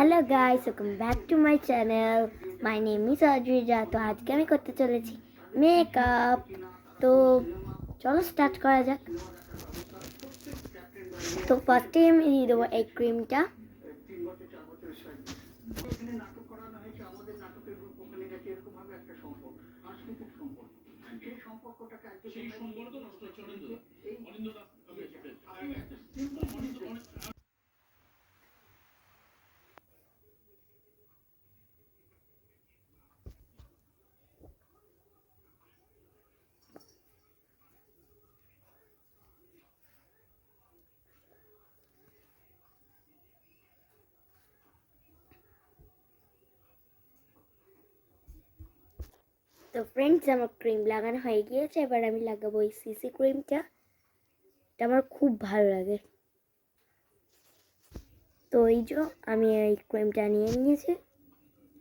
Hello guys, welcome back to my channel. My name is Adrija. তো আজকে আমি করতে চলেছি মেকআপ। তো চলো স্টার্ট করা যাক। তো ফার্স্টে আমি দিয়ে দেবো এই ক্রিমটা। তো ফ্রেন্ডস, আমার ক্রিম লাগানো হয়ে গিয়েছে। এবার আমি লাগাবো এই সিসি ক্রিমটা। এটা আমার খুব ভালো লাগে। তো এই যে আমি এই ক্রিমটা নিয়ে নিয়েছি।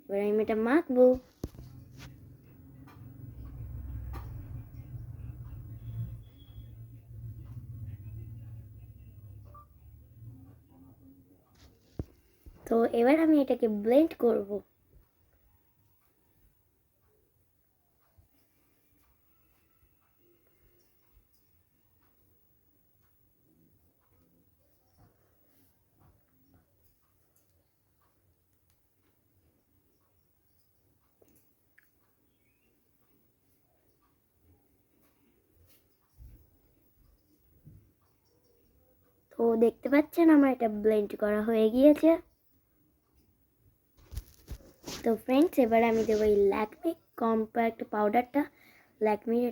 এবার আমি এটা মাখবো। তো এবার আমি এটাকে ব্লেন্ড করব। তো দেখতে পাচ্ছেন আমার এটা ব্লেন্ড করা হয়ে গিয়েছে। তো ফ্রেন্ডস, এবার আমি দেবো এই ল্যাকমি কম্প্যাক্ট পাউডারটা। ল্যাকমির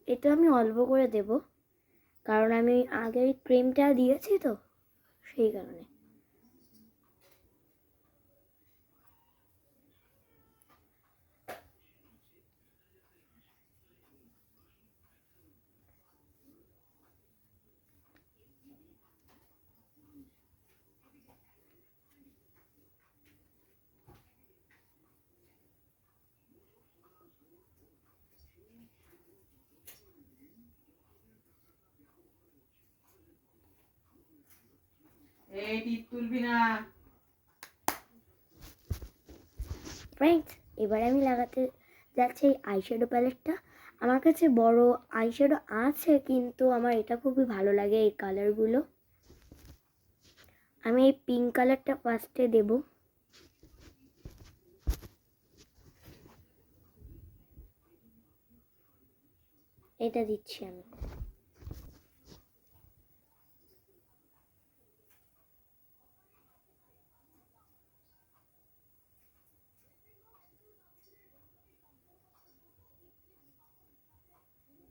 এটা আমি অল্প করে দেব, কারণ আমি আগে ওই ক্রিমটা দিয়েছি তো সেই কারণে। ফ্রেন্ডস, এবারে আমি লাগাতে যাচ্ছি এই আইশ্যাডো প্যালেটটা। আমার কাছে বড় আইশ্যাডো আছে, কিন্তু আমার এটা খুবই ভালো লাগে এই কালারগুলো। আমি এই পিঙ্ক কালারটা ফার্স্টে দেব। এটা দিচ্ছি আমি।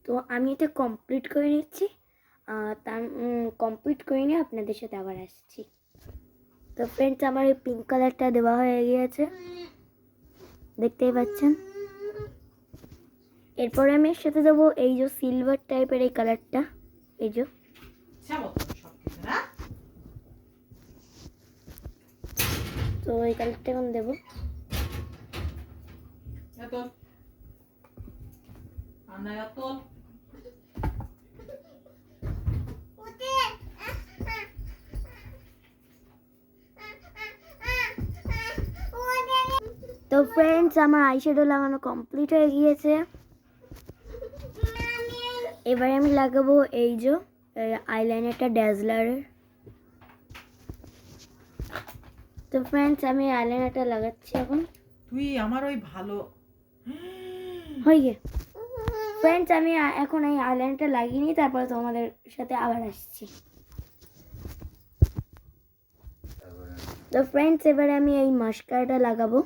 তো আমি এটা কমপ্লিট করে নিচ্ছি। তার কমপ্লিট করে নিয়ে আপনাদের সাথে আবার আসছি। তো ফ্রেন্ডস, আমার এই পিঙ্ক কালারটা দেওয়া হয়ে গিয়েছে, দেখতেই পাচ্ছেন। এরপরে আমি এর সাথে দেবো এই যে সিলভার টাইপের এই কালারটা, এই যে। তো এই কালারটা এখন দেবো। তো ফ্রেন্ডস, আমার আইশ্যাডো লাগানো কমপ্লিট হয়ে গিয়েছে। এবারে আমি লাগাবো এই যে আইলাইনারটা ড্যাজলারের। তো ফ্রেন্ডস, আমি আইলাইনারটা লাগাচ্ছি এখন। তুই আমার ওই ভালো হয়ে গে ফ্রেন্ডস, আমি এখন এই আইলাইনারটা লাগিয়ে নিই, তারপরে তোমাদের সাথে আবার আসছি। তো ফ্রেন্ডস, এবারে আমি এই মাস্কারাটা লাগাবো।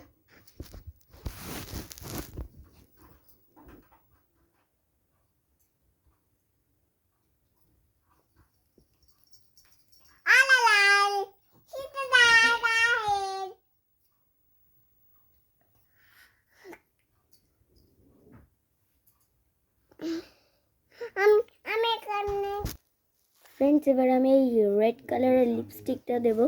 ফ্রেন্ডস, এবার আমি এই রেড কালারের লিপস্টিকটা দেব।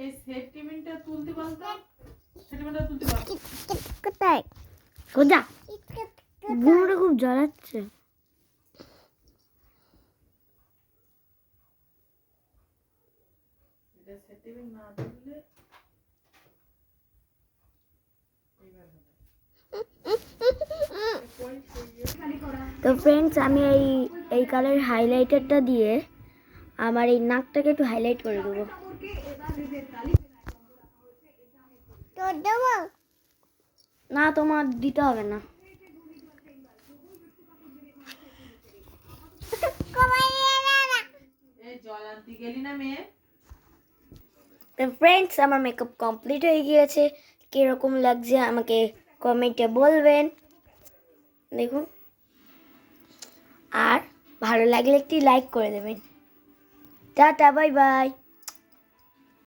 এই সেন্টিমেন্টটা তুলতে বলতো, সেন্টিমেন্টটা তুলতে বল। কোথায়? কোথা? বুড়োটা খুব জ্বালাচ্ছে। টেবিল না তুললে এইবার হবে। কই সেই তো ফ্রেন্ডস আমি এই কালার হাইলাইটারটা দিয়ে আমার এই নাকটাকে একটু হাইলাইট করে দেবো। না তোমার দিতে হবে না। এই জল আনতে গেলি না মেয়ে? তো ফ্রেন্ডস আমার মেকআপ কমপ্লিট হয়ে গিয়েছে। কীরকম লাগছে আমাকে কমেন্টে বলবেন। দেখুন, আর ভালো লাগলে একটি লাইক করে দেবেন। Tata, bye bye.